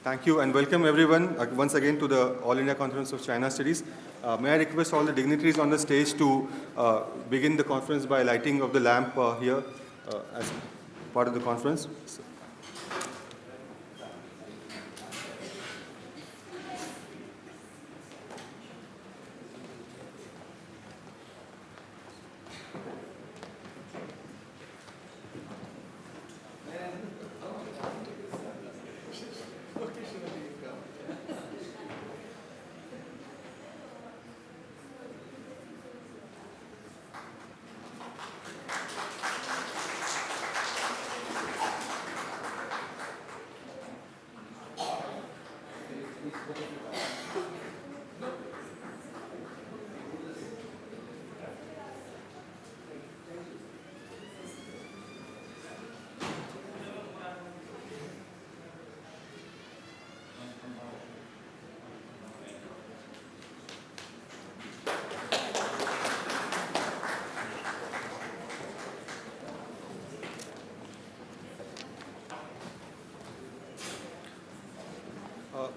Thank you and welcome everyone once again to the All India Conference of China Studies. May I request all the dignitaries on the stage to begin the conference by lighting of the lamp here as part of the conference.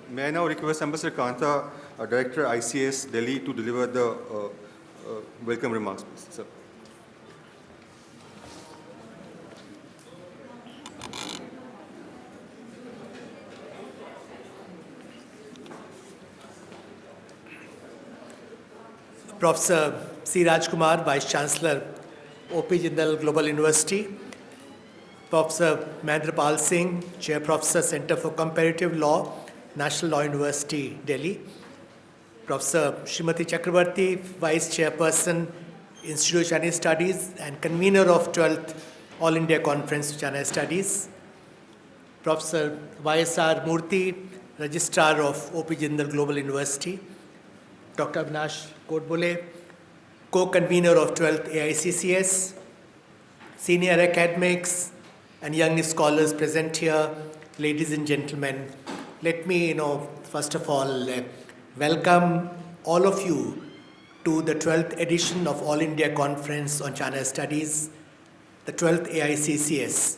May I now request Ambassador Kanta, Director ICS Delhi, to deliver the welcome remarks, please. Sir. Professor C. Rajkumar, Vice Chancellor, OP Jindal Global University, Professor Mahendrapal Singh, Chair Professor, Center for Comparative Law, National Law University, Delhi, Professor Srimati Chakrabarti, Vice Chairperson, Institute of Chinese Studies and convener of 12th All India Conference of China Studies, Professor Y.S.R. Murthy, Registrar of OP Jindal Global University, Dr. Avinash Kodbole, co-convener of 12th AICCS, senior academics and young scholars present here, ladies and gentlemen. Let me, first of all, welcome all of you to the 12th edition of All India Conference on China Studies, the 12th AICCS,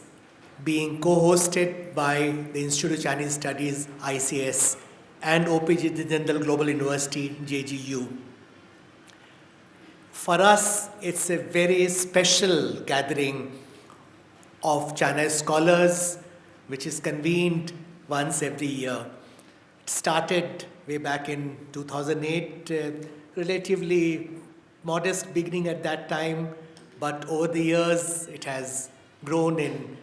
being co-hosted by the Institute of Chinese Studies, ICS, and OP Jindal Global University, JGU. For us, it's a very special gathering of China scholars, which is convened once every year. It started way back in 2008, relatively modest beginning at that time, but over the years it has grown in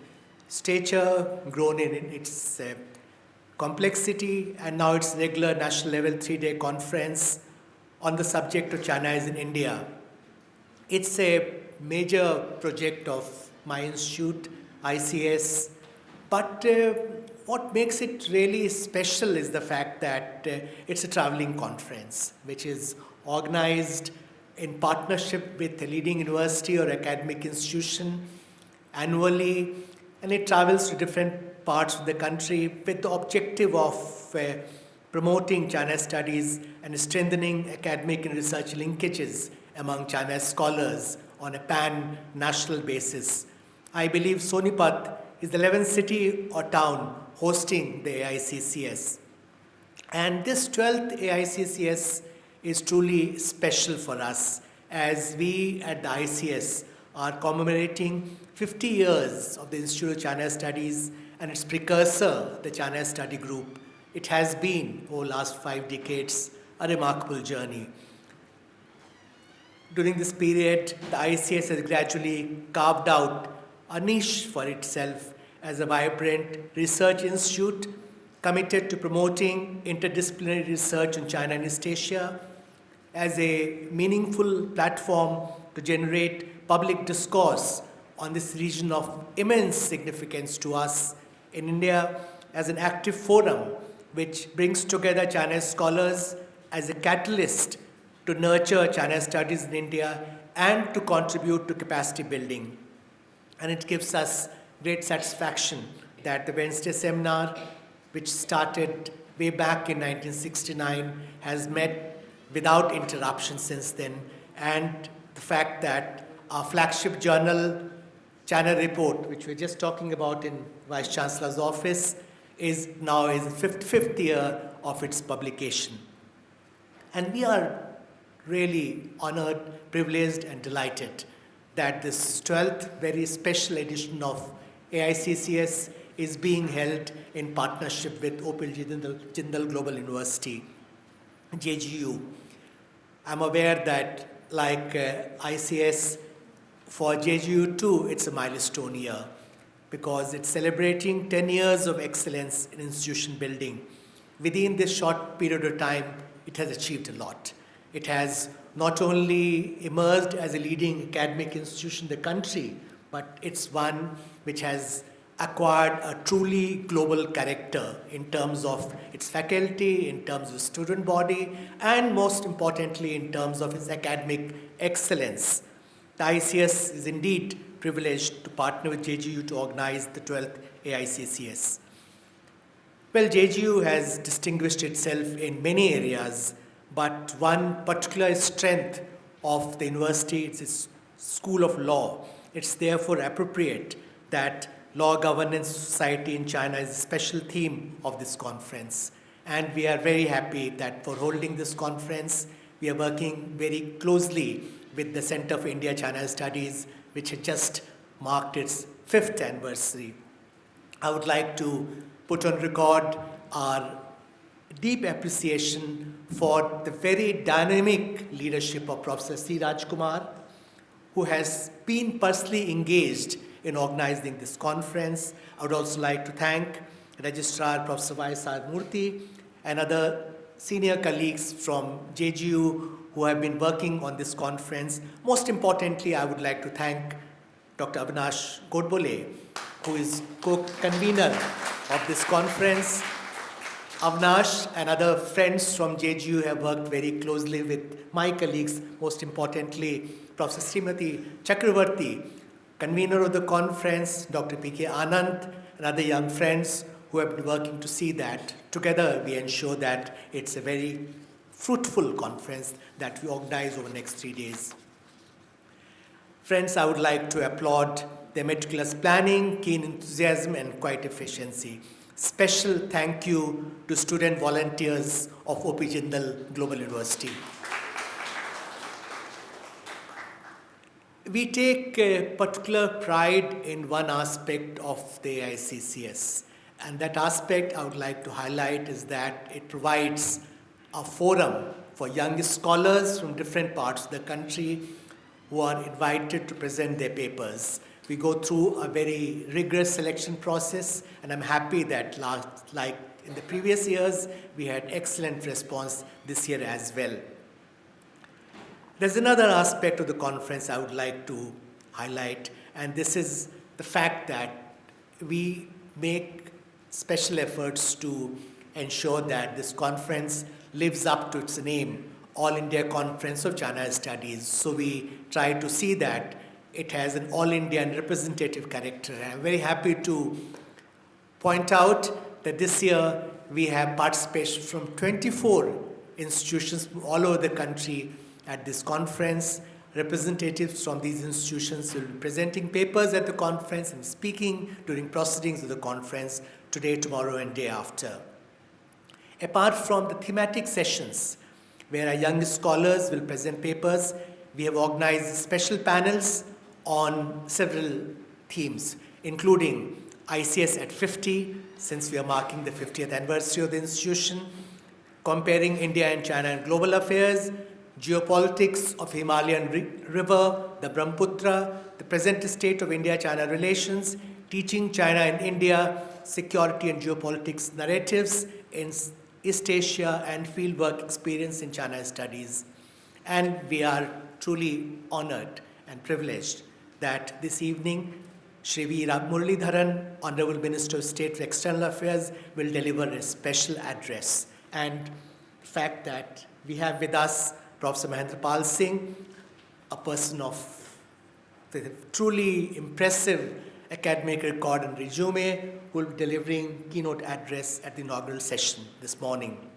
stature, grown in its complexity, and now it's regular national level 3-day conference on the subject of China is in India. It's a major project of my institute, ICS, but what makes it really special is the fact that it's a traveling conference, which is organized in partnership with a leading university or academic institution annually, and it travels to different parts of the country with the objective of promoting China studies and strengthening academic and research linkages among China scholars on a pan-national basis. I believe Sonipat is the 11th city or town hosting the AICCS. And this 12th AICCS is truly special for us, as we at the ICS are commemorating 50 years of the Institute of China Studies and its precursor, the China Study Group. It has been, over the last 5 decades, a remarkable journey. During this period, the ICS has gradually carved out a niche for itself as a vibrant research institute committed to promoting interdisciplinary research on China and East Asia, as a meaningful platform to generate public discourse on this region of immense significance to us in India, as an active forum which brings together Chinese scholars as a catalyst to nurture China studies in India and to contribute to capacity building. And it gives us great satisfaction that the Wednesday seminar, which started way back in 1969, has met without interruption since then. And the fact that our flagship journal, China Report, which we're just talking about in Vice Chancellor's office, is now in the fifth year of its publication. And we are really honored, privileged, and delighted that this 12th very special edition of AICCS is being held in partnership with Jindal Global University, JGU. I'm aware that like ICS, for JGU too, it's a milestone year because it's celebrating 10 years of excellence in institution building. Within this short period of time, it has achieved a lot. It has not only emerged as a leading academic institution in the country, but it's one which has acquired a truly global character in terms of its faculty, in terms of student body, and most importantly, in terms of its academic excellence. The ICS is indeed privileged to partner with JGU to organize the 12th AICCS. Well, JGU has distinguished itself in many areas, but one particular strength of the university is its School of Law. It's therefore appropriate that Law Governance Society in China is a special theme of this conference. And we are very happy that for holding this conference, we are working very closely with the Center for India-China Studies, which had just marked its 5th anniversary. I would like to put on record our deep appreciation for the very dynamic leadership of Professor C. Rajkumar, who has been personally engaged in organizing this conference. I would also like to thank Registrar Professor Y.S.R. Murthy and other senior colleagues from JGU who have been working on this conference. Most importantly, I would like to thank Dr. Avinash Godbole, who is co-convener of this conference. Avinash and other friends from JGU have worked very closely with my colleagues, most importantly, Professor Srimati Chakravarti, convener of the conference, Dr. P.K. Anand, and other young friends who have been working to see that together we ensure that it's a very fruitful conference that we organize over the next 3 days. Friends, I would like to applaud their meticulous planning, keen enthusiasm, and quiet efficiency. Special thank you to student volunteers of OP Jindal Global University. We take particular pride in one aspect of the AICCS, and that aspect I would like to highlight is that it provides a forum for young scholars from different parts of the country who are invited to present their papers. We go through a very rigorous selection process, and I'm happy that like in the previous years, we had excellent response this year as well. There's another aspect of the conference I would like to highlight, and this is the fact that we make special efforts to ensure that this conference lives up to its name, All India Conference of China Studies. So we try to see that it has an all-Indian representative character. I'm very happy to point out that this year we have participation from 24 institutions from all over the country at this conference. Representatives from these institutions will be presenting papers at the conference and speaking during proceedings of the conference today, tomorrow, and day after. Apart from the thematic sessions, where our young scholars will present papers, we have organized special panels on several themes, including ICS at 50, since we are marking the 50th anniversary of the institution, comparing India and China in global affairs, geopolitics of Himalayan river, the Brahmaputra, the present state of India-China relations, teaching China and India, security and geopolitics narratives in East Asia, and fieldwork experience in China studies. And we are truly honored and privileged that this evening, Shri V. Muralidharan, Honorable Minister of State for External Affairs, will deliver a special address. And the fact that we have with us Professor Mahendra Pal Singh, a person of the truly impressive academic record and resume, who will be delivering keynote address at the inaugural session this morning.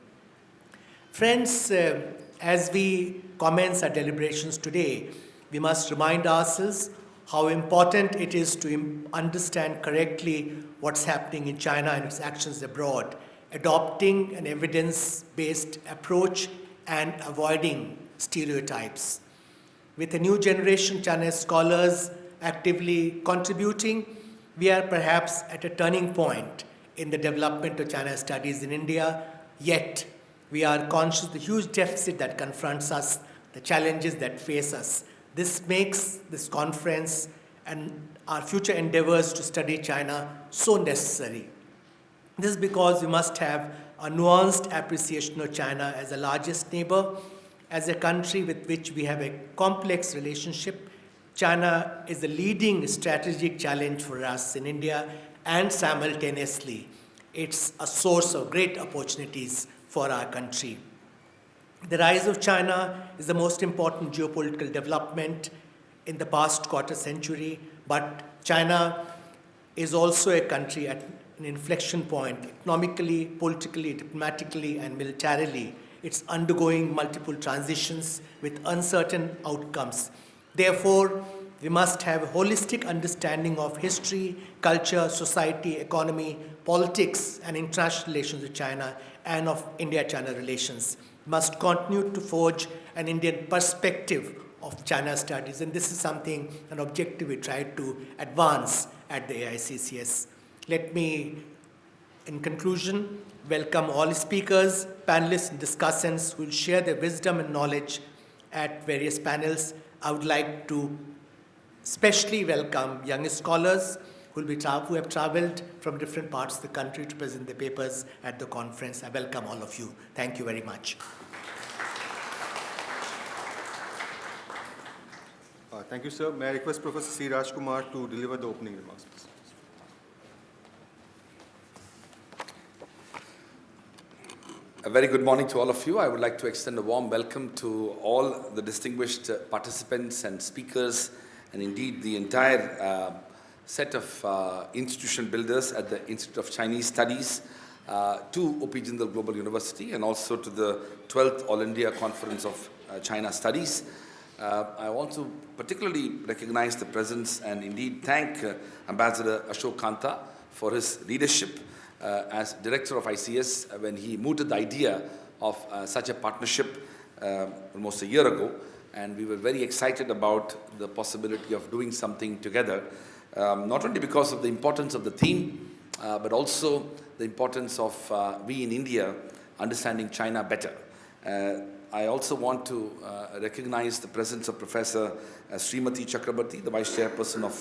Friends, as we commence our deliberations today, we must remind ourselves how important it is to understand correctly what's happening in China and its actions abroad, adopting an evidence-based approach and avoiding stereotypes. With a new generation China scholars actively contributing, we are perhaps at a turning point in the development of China studies in India, yet we are conscious of the huge deficit that confronts us, the challenges that face us. This makes this conference and our future endeavors to study China so necessary. This is because we must have a nuanced appreciation of China as the largest neighbor, as a country with which we have a complex relationship. China is the leading strategic challenge for us in India, and simultaneously, it's a source of great opportunities for our country. The rise of China is the most important geopolitical development in the past quarter century, but China is also a country at an inflection point, economically, politically, diplomatically, and militarily. It's undergoing multiple transitions with uncertain outcomes. Therefore, we must have a holistic understanding of history, culture, society, economy, politics, and international relations with China, and of India-China relations. We must continue to forge an Indian perspective of China studies, and this is something, an objective we try to advance at the AICCS. Let me, in conclusion, welcome all speakers, panelists, and discussants who will share their wisdom and knowledge at various panels. I would like to especially welcome young scholars who have traveled from different parts of the country to present their papers at the conference. I welcome all of you. Thank you very much. Thank you, sir. May I request Professor C. Rajkumar to deliver the opening remarks, please. A very good morning to all of you. I would like to extend a warm welcome to all the distinguished participants and speakers, and indeed the entire set of institution builders at the Institute of Chinese Studies, to OP Jindal Global University, and also to the 12th All India Conference of China Studies. I want to particularly recognize the presence and indeed thank Ambassador Ashok Kanta for his leadership as director of ICS when he mooted the idea of such a partnership almost a year ago, and we were very excited about the possibility of doing something together, not only because of the importance of the theme, but also the importance of we in India understanding China better. I also want to recognize the presence of Professor Srimati Chakrabarti, the Vice Chairperson of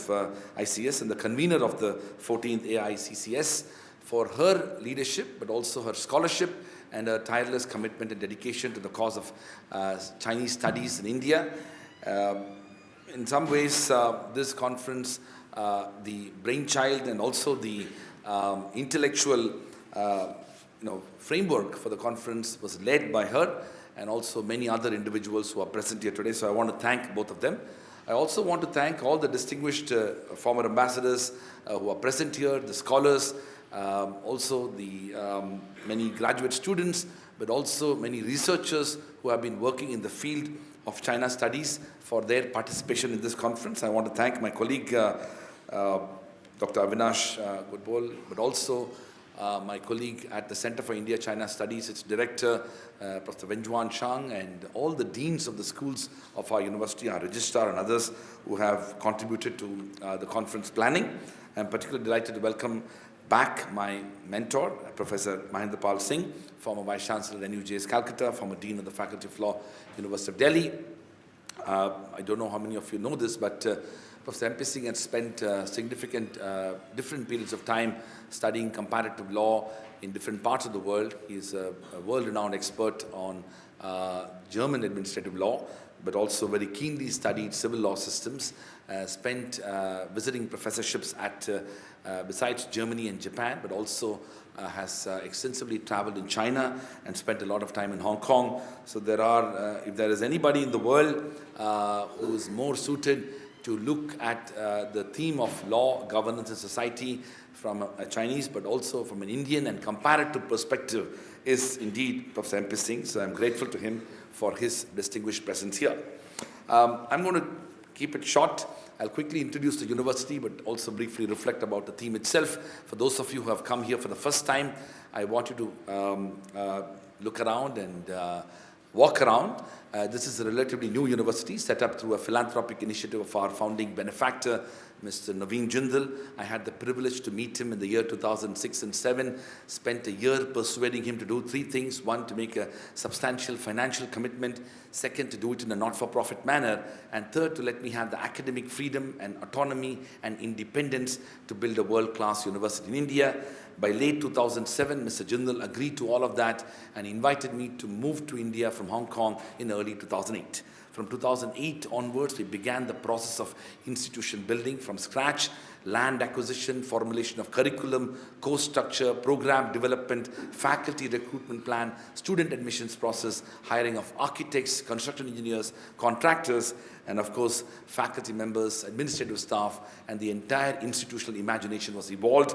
ICS and the convener of the 14th AICCS, for her leadership, but also her scholarship and her tireless commitment and dedication to the cause of Chinese studies in India. In some ways, this conference, the brainchild and also the intellectual framework for the conference was led by her, and also many other individuals who are present here today. So I want to thank both of them. I also want to thank all the distinguished former ambassadors who are present here, the scholars, also the many graduate students, but also many researchers who have been working in the field of China studies for their participation in this conference. I want to thank my colleague, Dr. Avinash Goodbol, but also my colleague at the Center for India-China Studies, its director, Professor Wenjuan Shang, and all the deans of the schools of our university, our registrar and others who have contributed to the conference planning. I'm particularly delighted to welcome back my mentor, Professor Mahendra Pal Singh, former Vice Chancellor at NUJS Calcutta, former Dean of the Faculty of Law, University of Delhi. I don't know how many of you know this, but Professor MP Singh has spent significant different periods of time studying comparative law in different parts of the world. He's a world-renowned expert on German administrative law, but also very keenly studied civil law systems, spent visiting professorships at besides Germany and Japan, but also has extensively traveled in China and spent a lot of time in Hong Kong. So there are, if there is anybody in the world who is more suited to look at the theme of law, governance and society from a Chinese, but also from an Indian and comparative perspective, is indeed Professor MP Singh. So I'm grateful to him for his distinguished presence here. I'm going to keep it short. I'll quickly introduce the university, but also briefly reflect about the theme itself. For those of you who have come here for the first time, I want you to look around and walk around. This is a relatively new university set up through a philanthropic initiative of our founding benefactor, Mr. Jindal. I had the privilege to meet him in the year 2006 and 7, spent a year persuading him to do 3 things. 1, to make a substantial financial commitment. 2nd, to do it in a not-for-profit manner. And 3rd, to let me have the academic freedom and autonomy and independence to build a world-class university in India. By late 2007, Mr. Jindal agreed to all of that and invited me to move to India from Hong Kong in early 2008. From 2008 onwards, we began the process of institution building from scratch, land acquisition, formulation of curriculum, course structure, program development, faculty recruitment plan, student admissions process, hiring of architects, construction engineers, contractors, and of course, faculty members, administrative staff, and the entire institutional imagination was evolved.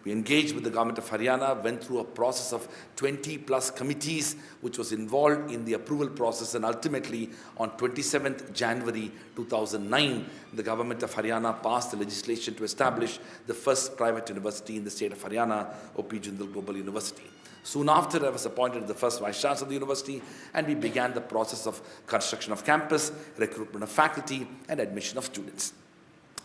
We engaged with the government of Haryana, went through a process of 20+ committees, which was involved in the approval process, and ultimately on 27th January 2009, the government of Haryana passed the legislation to establish the first private university in the state of Haryana, O.P. Jindal Global University. Soon after, I was appointed the first Vice Chancellor of the university, and we began the process of construction of campus, recruitment of faculty, and admission of students.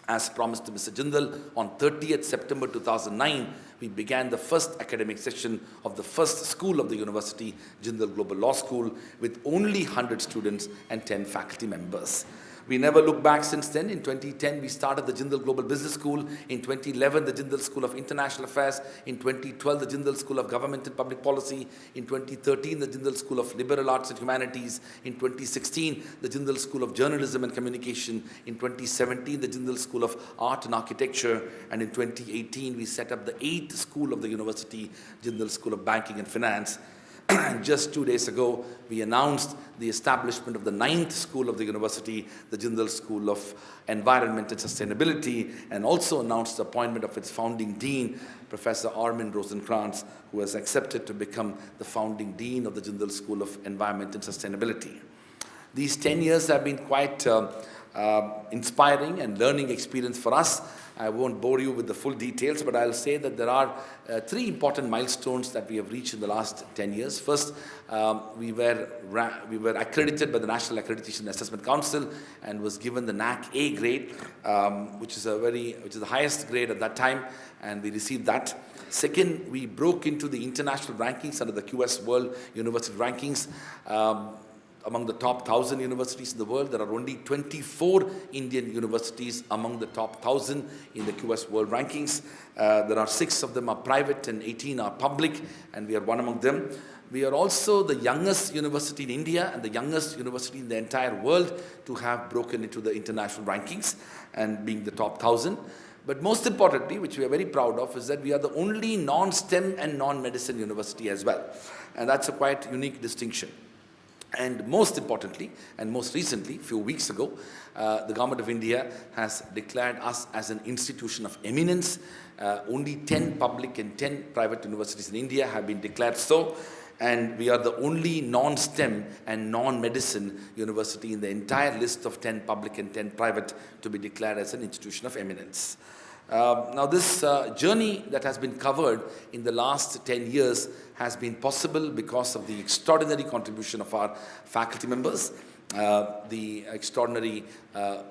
As promised to Mr. Jindal, on 30th September 2009, we began the first academic session of the first school of the university, Jindal Global Law School, with only 100 students and 10 faculty members. We never looked back since then. In 2010, we started the Jindal Global Business School. In 2011, the Jindal School of International Affairs. In 2012, the Jindal School of Government and Public Policy. In 2013, the Jindal School of Liberal Arts and Humanities. In 2016, the Jindal School of Journalism and Communication. In 2017, the Jindal School of Art and Architecture. And in 2018, we set up the 8th school of the university, Jindal School of Banking and Finance. And just 2 days ago, we announced the establishment of the 9th school of the university, the Jindal School of Environment and Sustainability, and also announced the appointment of its founding dean, Professor Armin Rosenkrantz, who has accepted to become the founding dean of the Jindal School of Environment and Sustainability. These 10 years have been quite inspiring and learning experience for us. I won't bore you with the full details, but I'll say that there are 3 important milestones that we have reached in the last 10 years. First, we were accredited by the National Accreditation and Assessment Council and was given the NAC A grade, which is the highest grade at that time, and we received that. Second, we broke into the international rankings under the QS World University Rankings. Among the top 1,000 universities in the world, there are only 24 Indian universities among the top 1,000 in the QS World Rankings. There are 6 of them are private and 18 are public, and we are one among them. We are also the youngest university in India and the youngest university in the entire world to have broken into the international rankings and being the top 1,000. But most importantly, which we are very proud of, is that we are the only non-STEM and non-medicine university as well. And that's a quite unique distinction. And most importantly, and most recently, a few weeks ago, the Government of India has declared us as an institution of eminence. Only 10 public and 10 private universities in India have been declared so. And we are the only non-STEM and non-medicine university in the entire list of 10 public and 10 private to be declared as an institution of eminence. Now this journey that has been covered in the last 10 years has been possible because of the extraordinary contribution of our faculty members, the extraordinary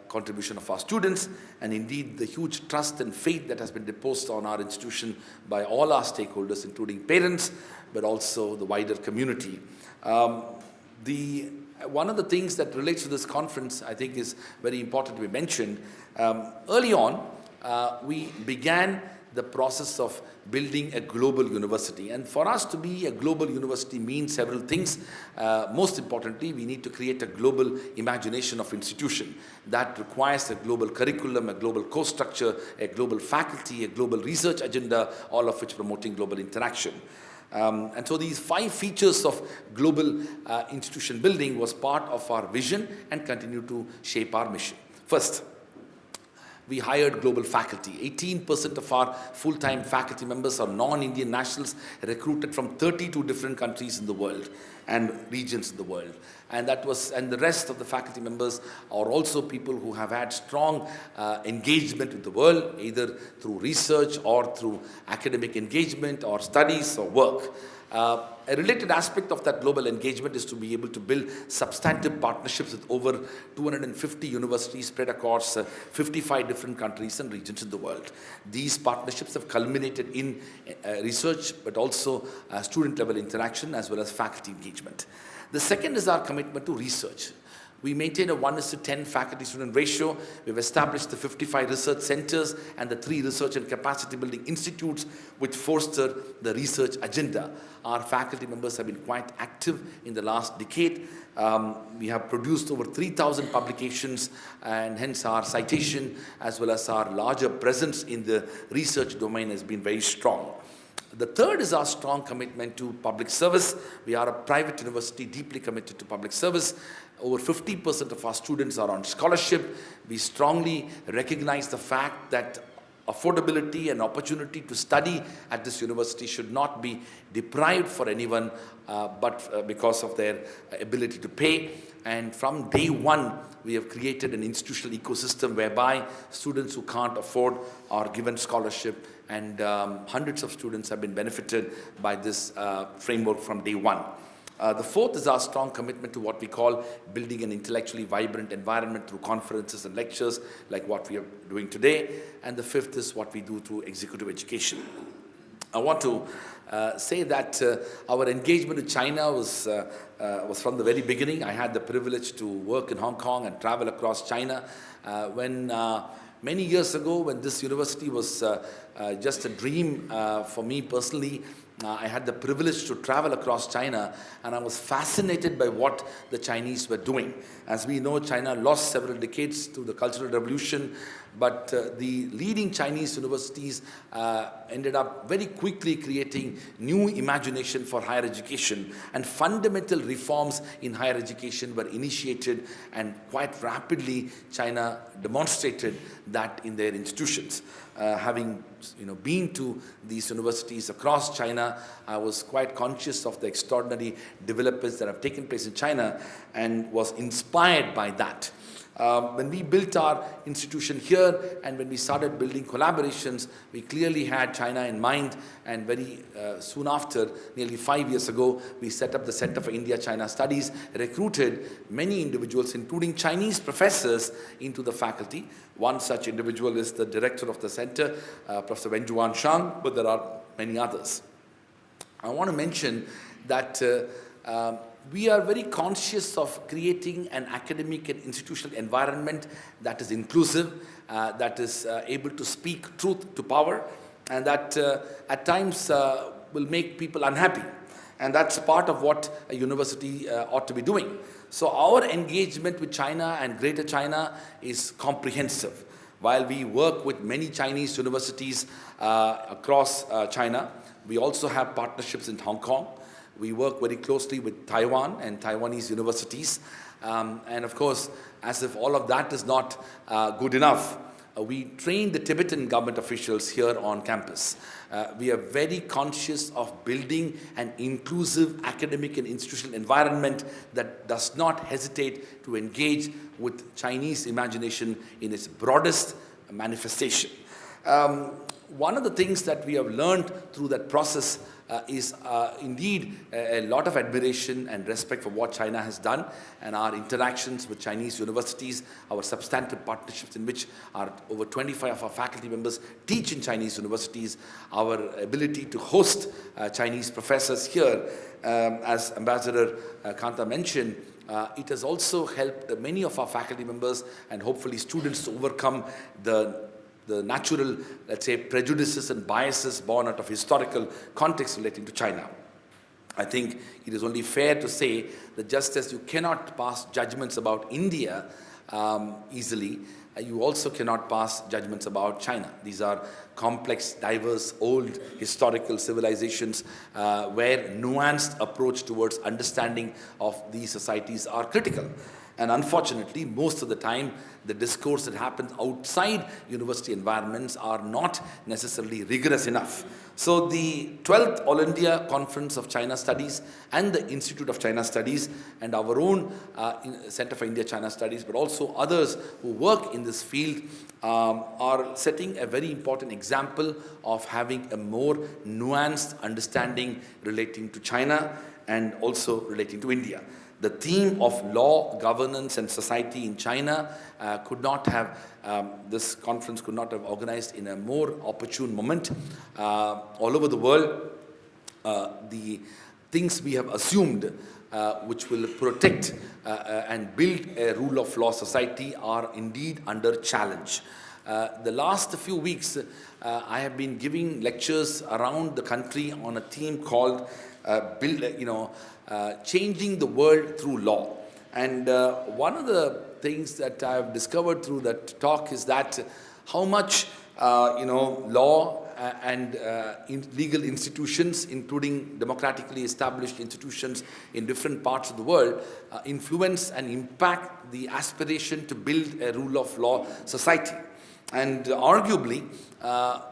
contribution of our students, and indeed the huge trust and faith that has been reposed on our institution by all our stakeholders, including parents, but also the wider community. One of the things that relates to this conference, I think, is very important to be mentioned. Early on, we began the process of building a global university. And for us to be a global university means several things. Most importantly, we need to create a global imagination of institution. That requires a global curriculum, a global course structure, a global faculty, a global research agenda, all of which promoting global interaction. And so these 5 features of global institution building was part of our vision and continue to shape our mission. First, we hired global faculty. 18% of our full-time faculty members are non-Indian nationals recruited from 32 different countries in the world and regions in the world. And the rest of the faculty members are also people who have had strong engagement with the world, either through research or through academic engagement or studies or work. A related aspect of that global engagement is to be able to build substantive partnerships with over 250 universities spread across 55 different countries and regions in the world. These partnerships have culminated in research, but also student-level interaction as well as faculty engagement. The second is our commitment to research. We maintain a 1:10 faculty-student ratio. We've established the 55 research centers and the 3 research and capacity building institutes which foster the research agenda. Our faculty members have been quite active in the last decade. We have produced over 3,000 publications, and hence our citation as well as our larger presence in the research domain has been very strong. The third is our strong commitment to public service. We are a private university deeply committed to public service. Over 50% of our students are on scholarship. We strongly recognize the fact that affordability and opportunity to study at this university should not be deprived for anyone but because of their ability to pay. And from day one, we have created an institutional ecosystem whereby students who can't afford are given scholarship, and hundreds of students have been benefited by this framework from day one. The fourth is our strong commitment to what we call building an intellectually vibrant environment through conferences and lectures like what we are doing today. And the fifth is what we do through executive education. I want to say that our engagement with China was from the very beginning. I had the privilege to work in Hong Kong and travel across China when many years ago, when this university was just a dream for me personally. I had the privilege to travel across China, and I was fascinated by what the Chinese were doing. As we know, China lost several decades to the Cultural Revolution, but the leading Chinese universities ended up very quickly creating new imagination for higher education, and fundamental reforms in higher education were initiated, and quite rapidly China demonstrated that in their institutions. Having been to these universities across China, I was quite conscious of the extraordinary developments that have taken place in China and was inspired by that. When we built our institution here and when we started building collaborations, we clearly had China in mind, and very soon after, nearly 5 years ago, we set up the Center for India-China Studies, recruited many individuals, including Chinese professors, into the faculty. One such individual is the director of the center, Professor Wenjuan Shang, but there are many others. I want to mention that we are very conscious of creating an academic and institutional environment that is inclusive, that is able to speak truth to power, and that at times will make people unhappy. And that's part of what a university ought to be doing. So our engagement with China and Greater China is comprehensive. While we work with many Chinese universities across China, we also have partnerships in Hong Kong. We work very closely with Taiwan and Taiwanese universities. And of course, as if all of that is not good enough, we train the Tibetan government officials here on campus. We are very conscious of building an inclusive academic and institutional environment that does not hesitate to engage with Chinese imagination in its broadest manifestation. One of the things that we have learned through that process is indeed a lot of admiration and respect for what China has done, and our interactions with Chinese universities, our substantive partnerships in which over 25 of our faculty members teach in Chinese universities, our ability to host Chinese professors here, as Ambassador Kanta mentioned, it has also helped many of our faculty members and hopefully students to overcome the natural, let's say, prejudices and biases born out of historical context relating to China. I think it is only fair to say that just as you cannot pass judgments about India easily, you also cannot pass judgments about China. These are complex, diverse, old historical civilizations where nuanced approach towards understanding of these societies are critical. And unfortunately, most of the time, the discourse that happens outside university environments are not necessarily rigorous enough. So the 12th All India Conference of China Studies and the Institute of China Studies and our own Center for India-China Studies, but also others who work in this field are setting a very important example of having a more nuanced understanding relating to China and also relating to India. The theme of law, governance, and society in China this conference could not have organized in a more opportune moment. All over the world, the things we have assumed which will protect and build a rule of law society are indeed under challenge. The last few weeks, I have been giving lectures around the country on a theme called changing the world through law. And one of the things that I have discovered through that talk is that how much law and legal institutions, including democratically established institutions in different parts of the world, influence and impact the aspiration to build a rule of law society. And arguably,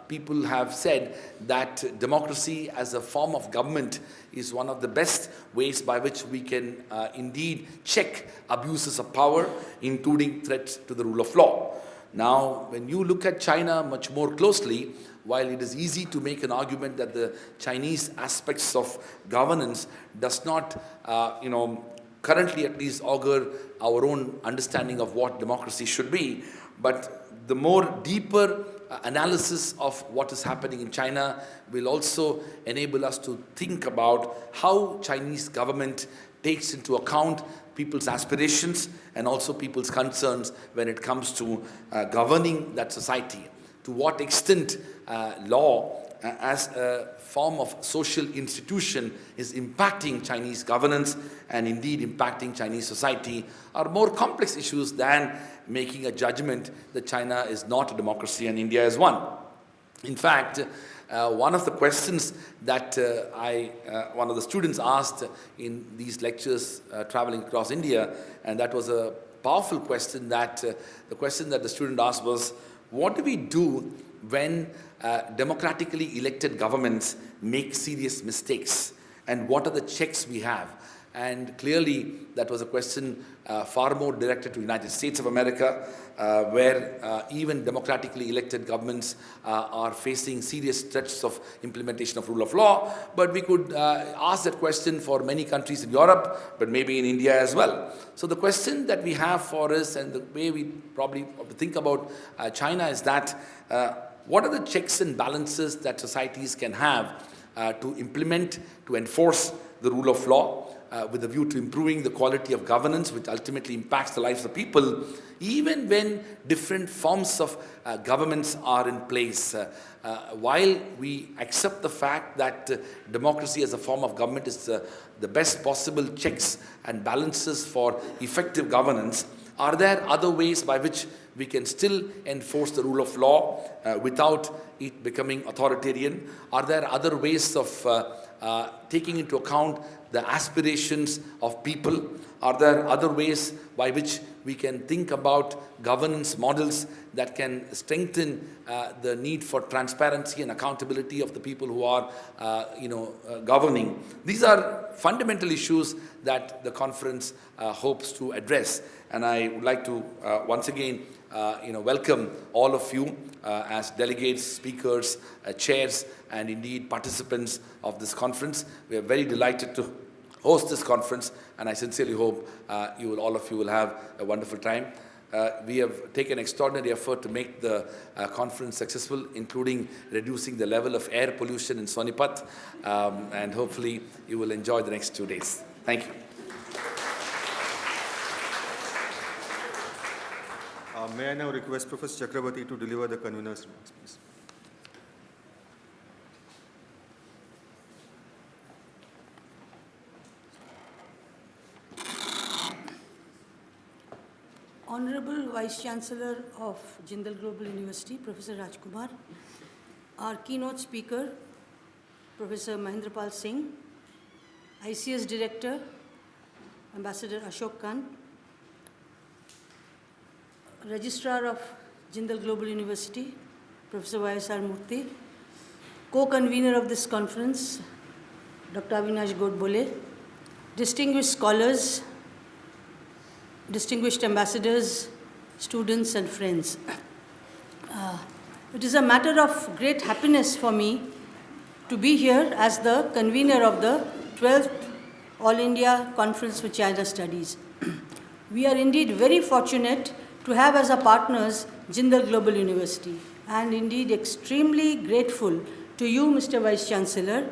people have said that democracy as a form of government is one of the best ways by which we can indeed check abuses of power, including threats to the rule of law. Now, when you look at China much more closely, while it is easy to make an argument that the Chinese aspects of governance does not, currently at least augur our own understanding of what democracy should be, but the more deeper analysis of what is happening in China will also enable us to think about how Chinese government takes into account people's aspirations and also people's concerns when it comes to governing that society. To what extent law as a form of social institution is impacting Chinese governance and indeed impacting Chinese society are more complex issues than making a judgment that China is not a democracy and India is one. In fact, one of the questions that one of the students asked in these lectures traveling across India, and that was a powerful question, that the question that the student asked was, what do we do when democratically elected governments make serious mistakes, and what are the checks we have? And clearly that was a question far more directed to the United States of America, where even democratically elected governments are facing serious threats of implementation of rule of law. But we could ask that question for many countries in Europe, but maybe in India as well. So the question that we have for us, and the way we probably think about China, is that what are the checks and balances that societies can have to implement, to enforce the rule of law, with a view to improving the quality of governance, which ultimately impacts the lives of people, even when different forms of governments are in place. While we accept the fact that democracy as a form of government is the best possible checks and balances for effective governance, are there other ways by which we can still enforce the rule of law without it becoming authoritarian? Are there other ways of taking into account the aspirations of people? Are there other ways by which we can think about governance models that can strengthen the need for transparency and accountability of the people who are governing? These are fundamental issues that the conference hopes to address. And I would like to once again welcome all of you as delegates, speakers, chairs, and indeed participants of this conference. We are very delighted to host this conference, and I sincerely hope all of you will have a wonderful time. We have taken extraordinary effort to make the conference successful, including reducing the level of air pollution in Sonipat, and hopefully you will enjoy the next 2 days. Thank you. May I now request Professor Chakrabarty to deliver the convener's remarks, please. Honorable Vice Chancellor of Jindal Global University, Professor Rajkumar, our keynote speaker, Professor Mahendrapal Singh, ICS Director, Ambassador Ashok Kant, Registrar of Jindal Global University, Professor Y.S.R. Murthy, co-convener of this conference, Dr. Avinash Godbole, distinguished scholars, distinguished ambassadors, students and friends. It is a matter of great happiness for me to be here as the convener of the 12th All India Conference for China Studies. We are indeed very fortunate to have as our partners Jindal Global University, and indeed extremely grateful to you, Mr. Vice Chancellor,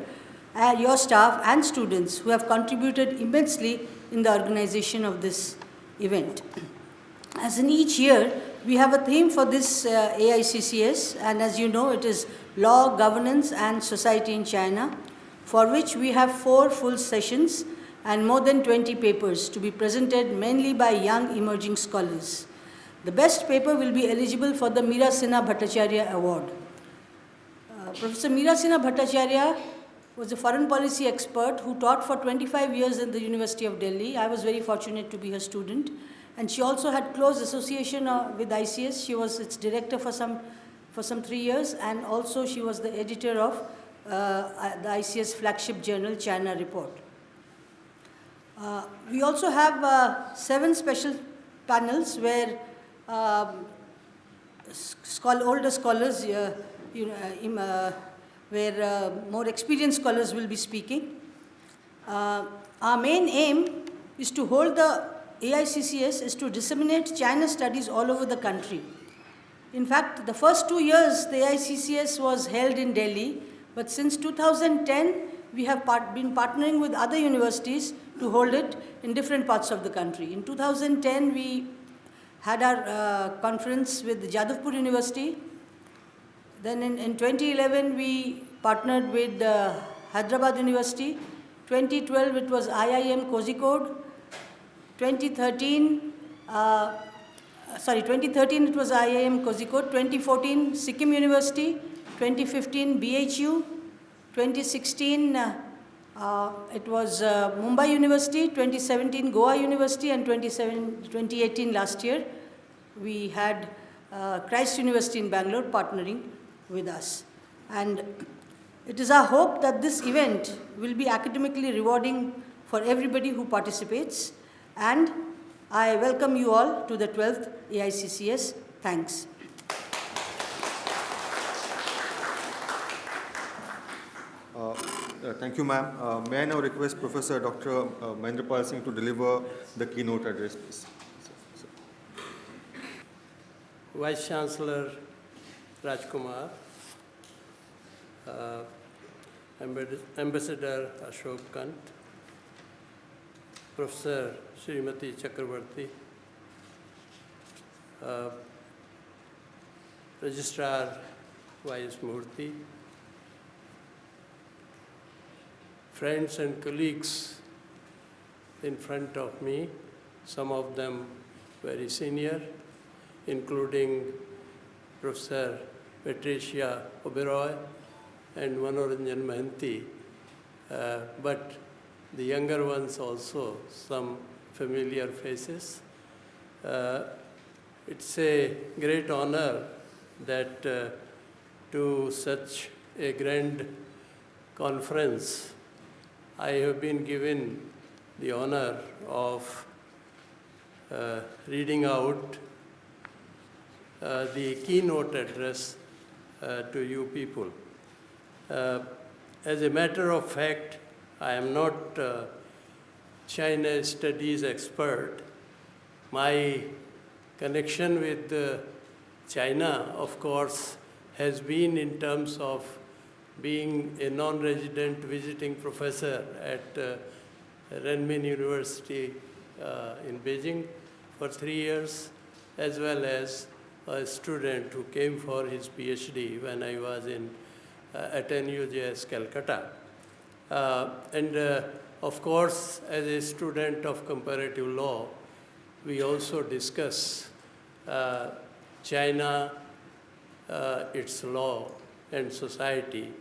your staff and students who have contributed immensely in the organization of this event. As in each year, we have a theme for this AICCS, and as you know, it is Law, Governance and Society in China, for which we have 4 full sessions and more than 20 papers to be presented mainly by young emerging scholars. The best paper will be eligible for the Meera Sinha Bhattacharya Award. Professor Meera Sinha Bhattacharya was a foreign policy expert who taught for 25 years in the University of Delhi. I was very fortunate to be her student. And she also had close association with ICS. She was its director for some 3 years, and also she was the editor of the ICS flagship journal, China Report. We also have 7 special panels where older scholars, where more experienced scholars will be speaking. Our main aim is to hold the AICCS is to disseminate China studies all over the country. In fact, the first 2 years the AICCS was held in Delhi, but since 2010 we have been partnering with other universities to hold it in different parts of the country. In 2010 we had our conference with Jadavpur University. Then in 2011 we partnered with Hyderabad University. 2012 it was IIM Kozhikode. 2013 it was IIM Kozhikode. 2014 Sikkim University. 2015 BHU. 2016 it was Mumbai University. 2017 Goa University, and 2018 last year we had Christ University in Bangalore partnering with us. And it is our hope that this event will be academically rewarding for everybody who participates. And I welcome you all to the 12th AICCS. Thanks. Thank you, ma'am. May I now request Professor Dr. Mahendrapal Singh to deliver the keynote address, please. Vice Chancellor Rajkumar, Ambassador Ashok Kant, Professor Srimati Chakravarti, Registrar Y.S. Murthy, friends and colleagues in front of me, some of them very senior, including Professor Patricia Oberoi and Manoranjan Mahanti, but the younger ones also, some familiar faces. It's a great honor that to such a grand conference, I have been given the honor of reading out the keynote address to you people. As a matter of fact, I am not China studies expert. My connection with China, of course, has been in terms of being a non-resident visiting professor at Renmin University in Beijing for 3 years, as well as a student who came for his PhD when I was at NUJS Calcutta. Of course, as a student of comparative law, we also discuss China, its law and society,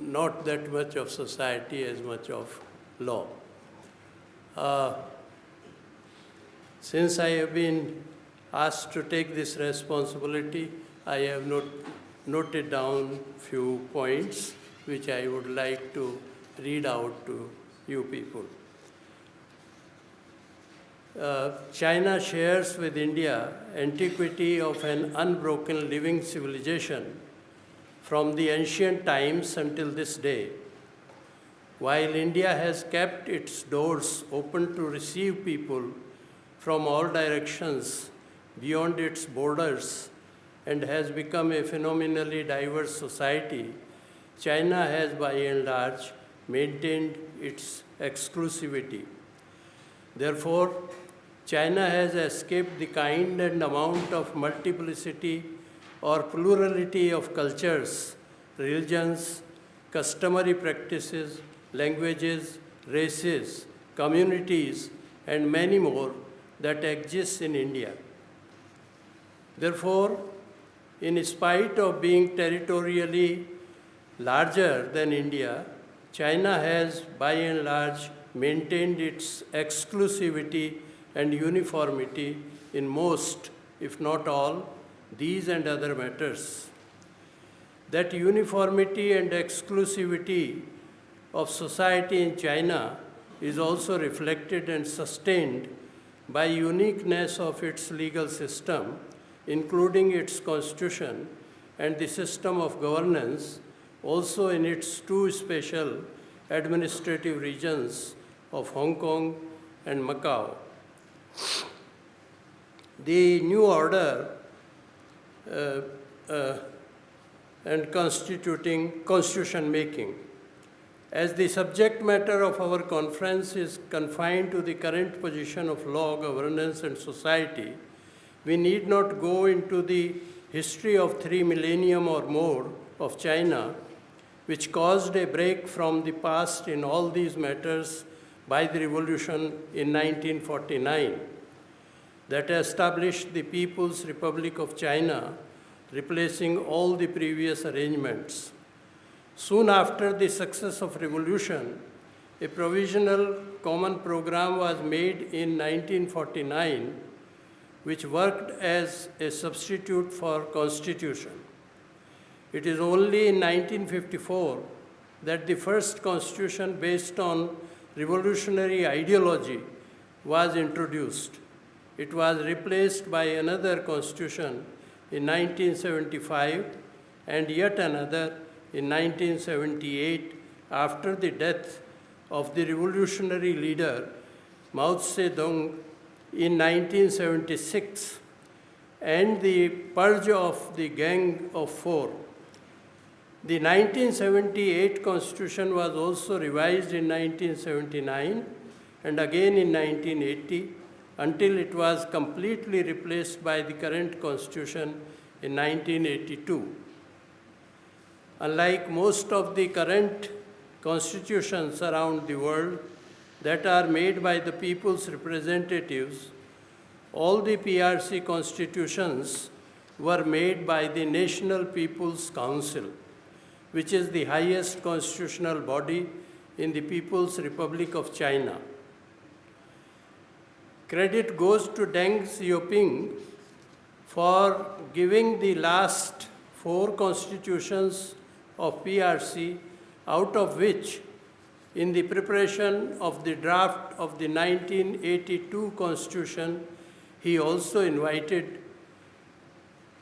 not that much of society as much of law. Since I have been asked to take this responsibility, I have noted down few points which I would like to read out to you people. China shares with India antiquity of an unbroken living civilization from the ancient times until this day. While India has kept its doors open to receive people from all directions beyond its borders and has become a phenomenally diverse society, China has by and large maintained its exclusivity. Therefore, China has escaped the kind and amount of multiplicity or plurality of cultures, religions, customary practices, languages, races, communities, and many more that exist in India. Therefore, in spite of being territorially larger than India, China has by and large maintained its exclusivity and uniformity in most, if not all, these and other matters. That uniformity and exclusivity of society in China is also reflected and sustained by uniqueness of its legal system, including its constitution and the system of governance, also in its two special administrative regions of Hong Kong and Macau. The new order and constitution making. As the subject matter of our conference is confined to the current position of law, governance, and society, we need not go into the history of 3 millennia or more of China, which caused a break from the past in all these matters by the revolution in 1949 that established the People's Republic of China, replacing all the previous arrangements. Soon after the success of revolution, a provisional common program was made in 1949, which worked as a substitute for constitution. It is only in 1954 that the first constitution based on revolutionary ideology was introduced. It was replaced by another constitution in 1975 and yet another in 1978 after the death of the revolutionary leader Mao Zedong in 1976 and the purge of the Gang of Four. The 1978 constitution was also revised in 1979 and again in 1980 until it was completely replaced by the current constitution in 1982. Unlike most of the current constitutions around the world that are made by the people's representatives, all the PRC constitutions were made by the National People's Council, which is the highest constitutional body in the People's Republic of China. Credit goes to Deng Xiaoping for giving the last 4 constitutions of PRC, out of which, in the preparation of the draft of the 1982 Constitution, he also invited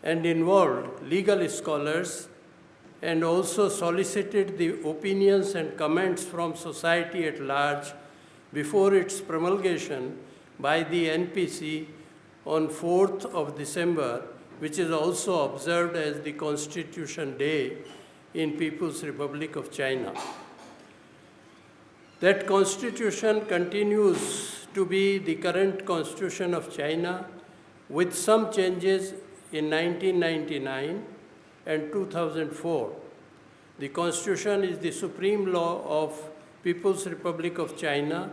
and involved legal scholars and also solicited the opinions and comments from society at large before its promulgation by the NPC on 4th of December, which is also observed as the Constitution Day in People's Republic of China. That constitution continues to be the current constitution of China with some changes in 1999 and 2004. The constitution is the supreme law of People's Republic of China,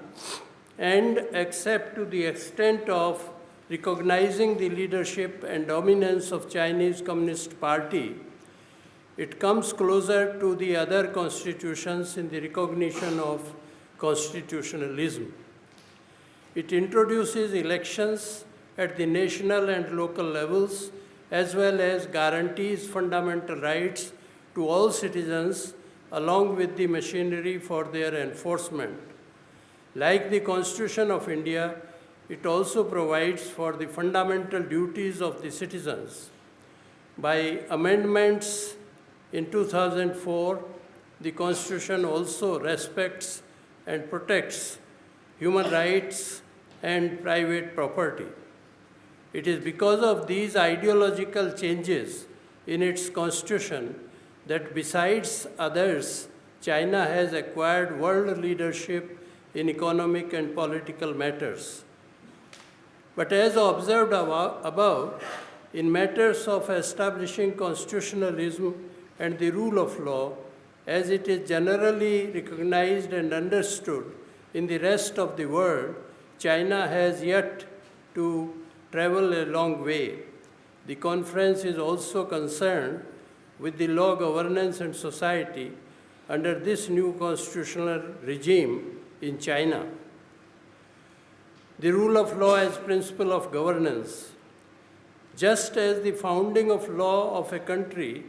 and except to the extent of recognizing the leadership and dominance of Chinese Communist Party, it comes closer to the other constitutions in the recognition of constitutionalism. It introduces elections at the national and local levels, as well as guarantees fundamental rights to all citizens, along with the machinery for their enforcement. Like the Constitution of India, it also provides for the fundamental duties of the citizens. By amendments in 2004, the Constitution also respects and protects human rights and private property. It is because of these ideological changes in its constitution that besides others, China has acquired world leadership in economic and political matters. But as observed above, in matters of establishing constitutionalism and the rule of law, as it is generally recognized and understood in the rest of the world, China has yet to travel a long way. The conference is also concerned with the law governance and society under this new constitutional regime in China. The rule of law as principle of governance. Just as the founding of law of a country,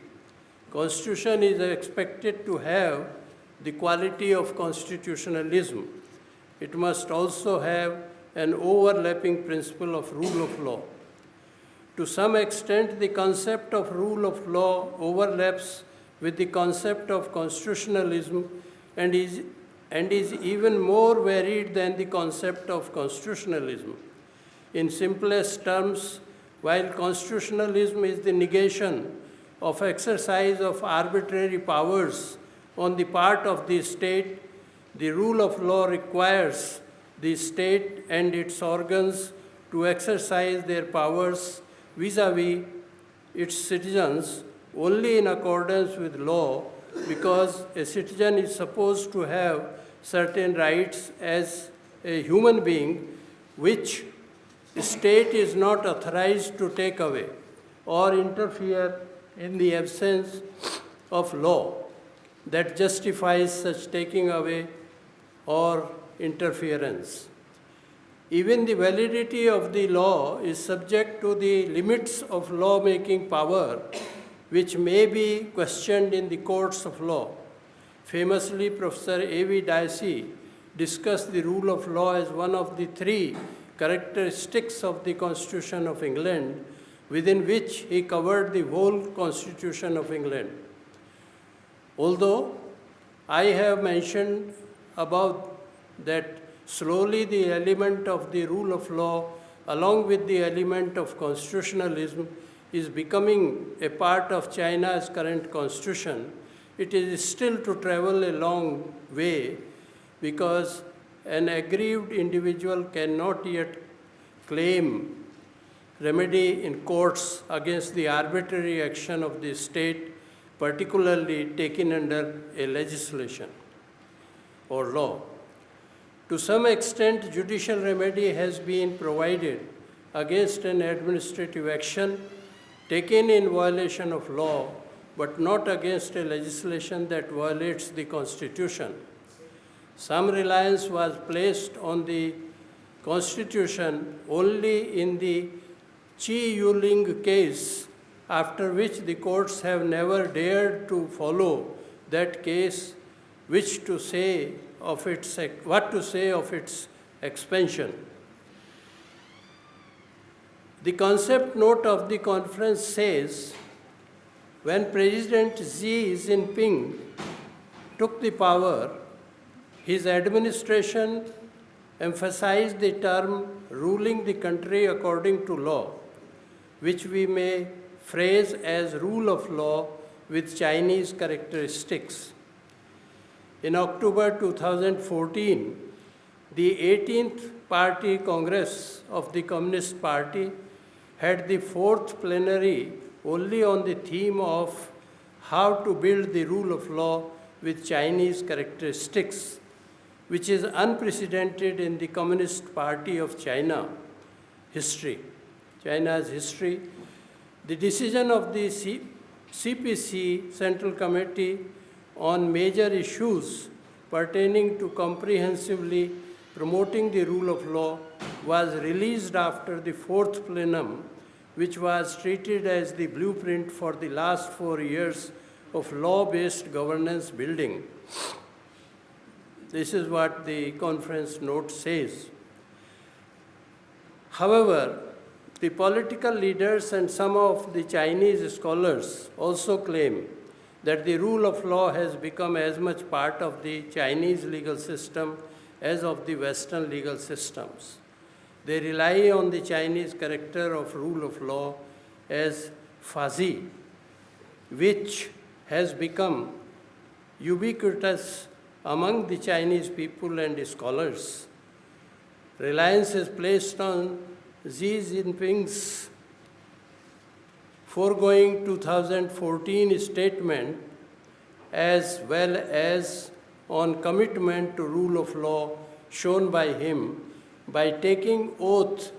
Constitution is expected to have the quality of constitutionalism. It must also have an overlapping principle of rule of law. To some extent, the concept of rule of law overlaps with the concept of constitutionalism and is even more varied than the concept of constitutionalism. In simplest terms, while constitutionalism is the negation of exercise of arbitrary powers on the part of the state, the rule of law requires the state and its organs to exercise their powers vis-à-vis its citizens only in accordance with law, because a citizen is supposed to have certain rights as a human being, which the state is not authorized to take away or interfere in the absence of law that justifies such taking away or interference. Even the validity of the law is subject to the limits of law-making power, which may be questioned in the courts of law. Famously, Professor A.V. Dicey discussed the rule of law as one of the three characteristics of the Constitution of England, within which he covered the whole Constitution of England. Although I have mentioned above that slowly the element of the rule of law, along with the element of constitutionalism, is becoming a part of China's current constitution, it is still to travel a long way, because an aggrieved individual cannot yet claim remedy in courts against the arbitrary action of the state, particularly taken under a legislation or law. To some extent, judicial remedy has been provided against an administrative action taken in violation of law, but not against a legislation that violates the Constitution. Some reliance was placed on the Constitution only in the Chi Yuling case, after which the courts have never dared to follow that case, what to say of its expansion. The concept note of the conference says, when President Xi Jinping took the power, his administration emphasized the term ruling the country according to law, which we may phrase as rule of law with Chinese characteristics. In October 2014, the 18th Party Congress of the Communist Party had the fourth plenary only on the theme of how to build the rule of law with Chinese characteristics, which is unprecedented in the Communist Party of China history. China's history. The decision of the CPC, Central Committee on Major Issues pertaining to comprehensively promoting the rule of law, was released after the fourth plenum, which was treated as the blueprint for the last 4 years of law-based governance building. This is what the conference note says. However, the political leaders and some of the Chinese scholars also claim that the rule of law has become as much part of the Chinese legal system as of the Western legal systems. They rely on the Chinese character of rule of law as fuzzy, which has become ubiquitous among the Chinese people and scholars. Reliance is placed on Xi Jinping's foregoing 2014 statement as well as on commitment to rule of law shown by him by taking oath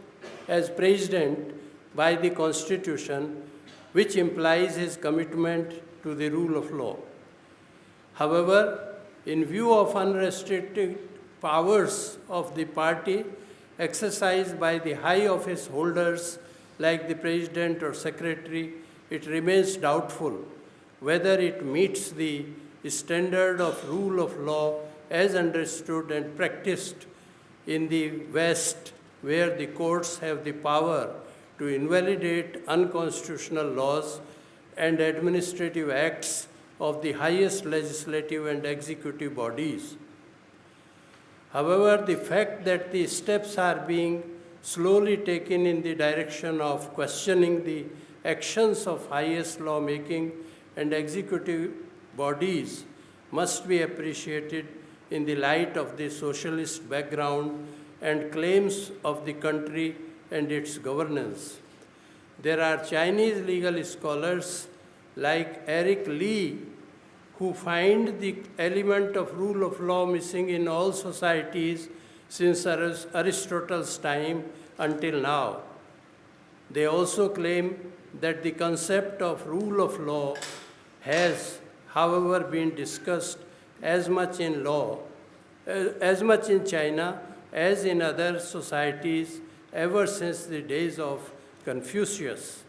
as president by the Constitution, which implies his commitment to the rule of law. However, in view of unrestricted powers of the party exercised by the high office holders like the president or secretary, it remains doubtful whether it meets the standard of rule of law as understood and practiced in the West, where the courts have the power to invalidate unconstitutional laws and administrative acts of the highest legislative and executive bodies. However, the fact that the steps are being slowly taken in the direction of questioning the actions of highest lawmaking and executive bodies must be appreciated in the light of the socialist background and claims of the country and its governance. There are Chinese legal scholars like Eric Lee who find the element of rule of law missing in all societies since Aristotle's time until now. They also claim that the concept of rule of law has, however, been discussed as much in China as in other societies ever since the days of Confucius.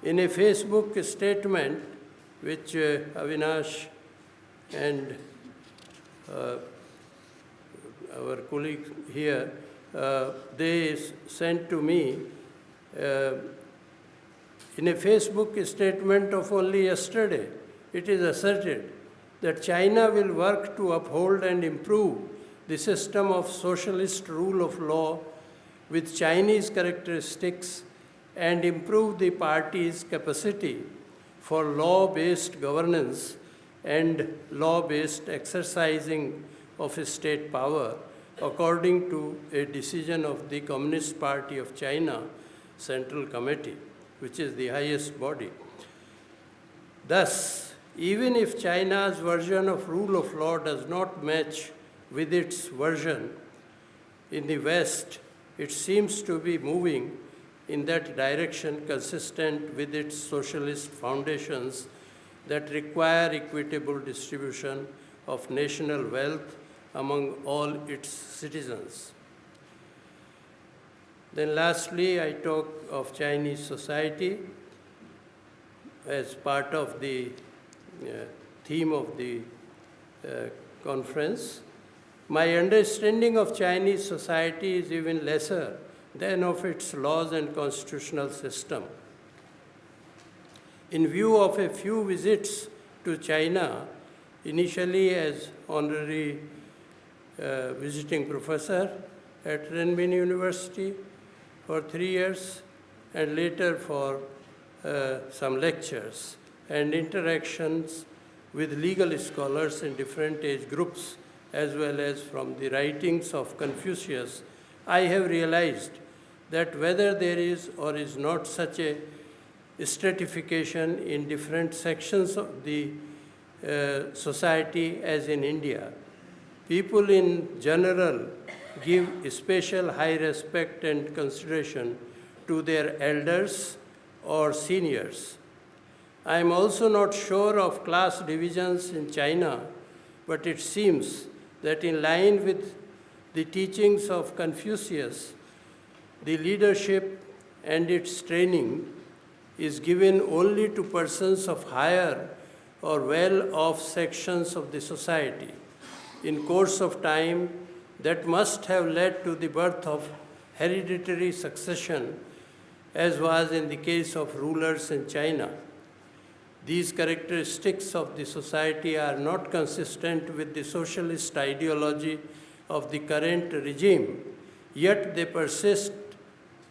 In a Facebook statement, which Avinash and our colleague here, they sent to me, in a Facebook statement of only yesterday, it is asserted that China will work to uphold and improve the system of socialist rule of law with Chinese characteristics and improve the party's capacity for law-based governance and law-based exercising of state power, according to a decision of the Communist Party of China Central Committee, which is the highest body. Thus, even if China's version of rule of law does not match with its version in the West, it seems to be moving in that direction consistent with its socialist foundations that require equitable distribution of national wealth among all its citizens. Then lastly, I talk of Chinese society as part of the theme of the conference. My understanding of Chinese society is even lesser than of its laws and constitutional system. In view of a few visits to China, initially as honorary visiting professor at Renmin University for 3 years, and later for some lectures and interactions with legal scholars in different age groups, as well as from the writings of Confucius, I have realized that whether there is or is not such a stratification in different sections of the society as in India, people in general give special high respect and consideration to their elders or seniors. I am also not sure of class divisions in China, but it seems that in line with the teachings of Confucius, the leadership and its training is given only to persons of higher or well-off sections of the society. In course of time, that must have led to the birth of hereditary succession, as was in the case of rulers in China. These characteristics of the society are not consistent with the socialist ideology of the current regime, yet they persist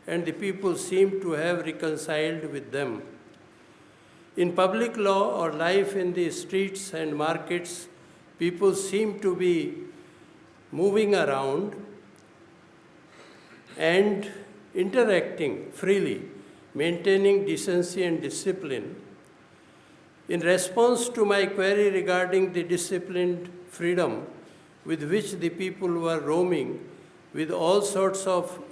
and the people seem to have reconciled with them. In public law or life in the streets and markets, people seem to be moving around and interacting freely, maintaining decency and discipline. In response to my query regarding the disciplined freedom with which the people were roaming with all sorts of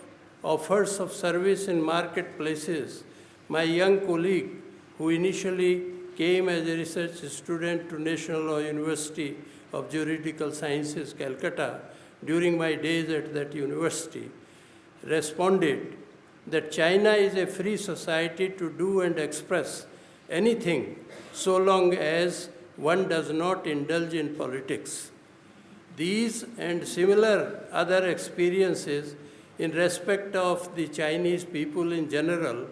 offers of service in marketplaces, my young colleague, who initially came as a research student to National Law University of Juridical Sciences, Calcutta, during my days at that university, responded that China is a free society to do and express anything so long as one does not indulge in politics. These and similar other experiences in respect of the Chinese people in general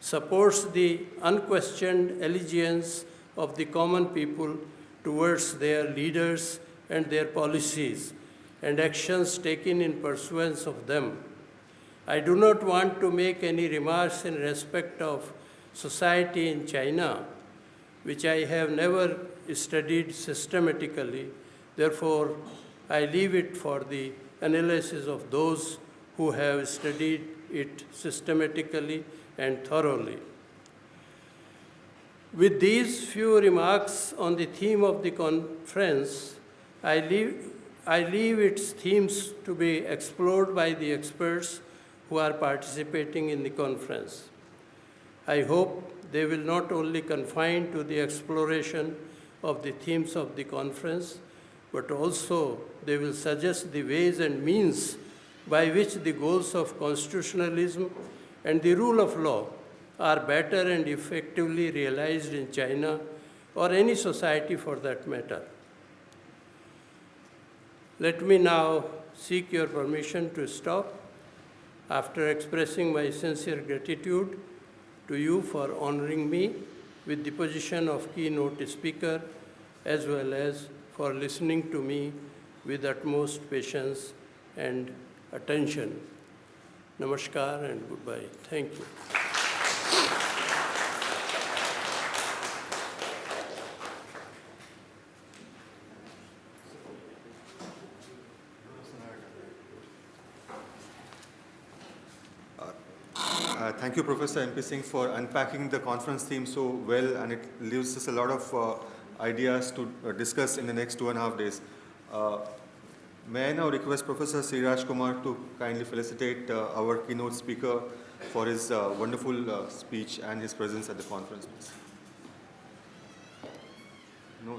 supports the unquestioned allegiance of the common people towards their leaders and their policies and actions taken in pursuance of them. I do not want to make any remarks in respect of society in China, which I have never studied systematically. Therefore, I leave it for the analysis of those who have studied it systematically and thoroughly. With these few remarks on the theme of the conference, I leave its themes to be explored by the experts who are participating in the conference. I hope they will not only confine to the exploration of the themes of the conference, but also they will suggest the ways and means by which the goals of constitutionalism and the rule of law are better and effectively realized in China or any society for that matter. Let me now seek your permission to stop after expressing my sincere gratitude to you for honoring me with the position of keynote speaker, as well as for listening to me with utmost patience and attention. Namaskar and goodbye. Thank you. Thank you, Professor M.P. Singh, for unpacking the conference theme so well, and it leaves us a lot of ideas to discuss in the next 2.5 days. May I now request Professor Sriraj Kumar to kindly felicitate our keynote speaker for his wonderful speech and his presence at the conference, please. No,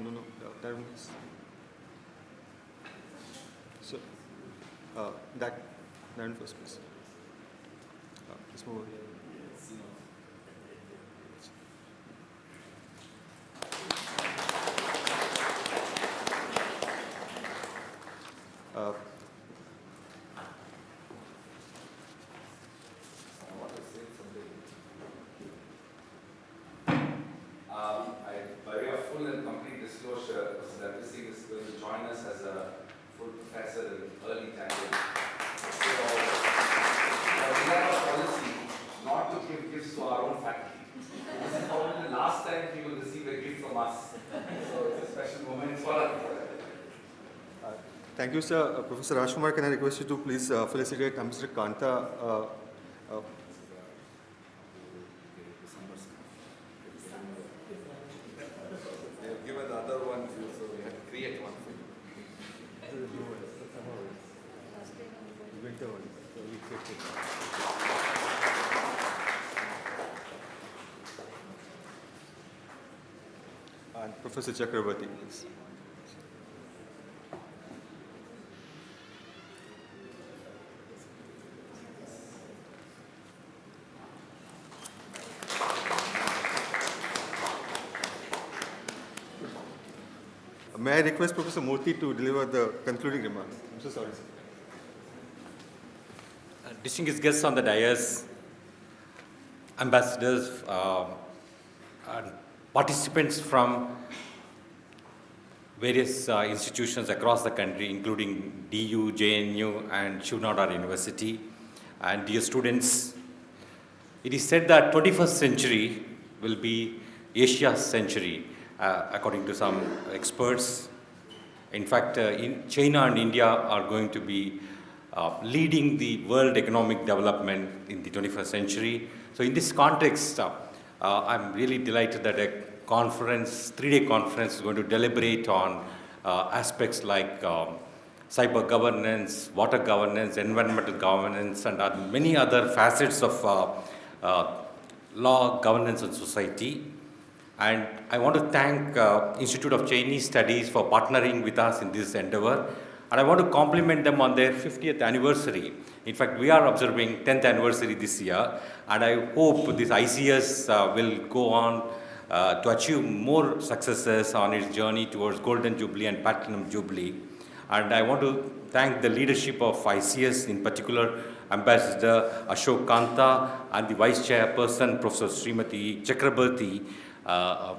that one is. So, that one first, please. Let's move over here. By way of full and complete disclosure, Professor M.P. Singh is going to join us as a full professor in early January. So, we have a policy not to give gifts to our own faculty. This is probably the last time he will receive a gift from us. So it's a special moment for us. Thank you, sir. Professor Rajkumar, can I request you to please felicitate Mr. Kanta? Give us the other one too, so we have to create one for you. And Professor Chakrabarti, please. may I request Professor Murthy to deliver the concluding remarks? I'm so sorry, sir. Distinguished guests on the dais, ambassadors, and participants from various institutions across the country, including DU, JNU, and Shivnadar University, and dear students. It is said that 21st century will be Asia's century, according to some experts. In fact, China and India are going to be leading the world economic development in the 21st century. So in this context, I'm really delighted that a conference, 3-day conference, is going to deliberate on aspects like cyber governance, water governance, environmental governance, and many other facets of law, governance, and society. And I want to thank Institute of Chinese Studies for partnering with us in this endeavor. And I want to compliment them on their 50th anniversary. In fact, we are observing 10th anniversary this year. And I hope this ICS will go on to achieve more successes on its journey towards Golden Jubilee and Platinum Jubilee. And I want to thank the leadership of ICS, in particular Ambassador Ashok Kanta and the Vice Chairperson, Professor Srimati Chakrabarti,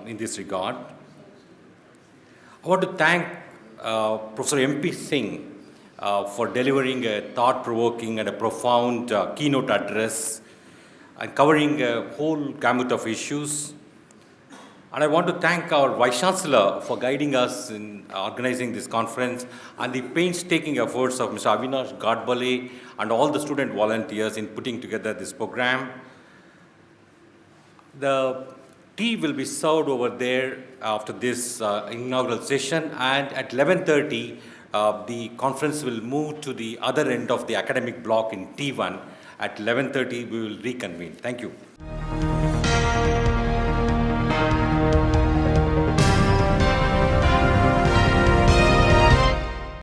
in this regard. I want to thank Professor M.P. Singh for delivering a thought-provoking and a profound keynote address and covering a whole gamut of issues. And I want to thank our Vice Chancellor for guiding us in organizing this conference and the painstaking efforts of Mr. Avinash Gadbale and all the student volunteers in putting together this program. The tea will be served over there after this inaugural session, and at 11:30, the conference will move to the other end of the academic block in T1. At 11:30, we will reconvene. Thank you.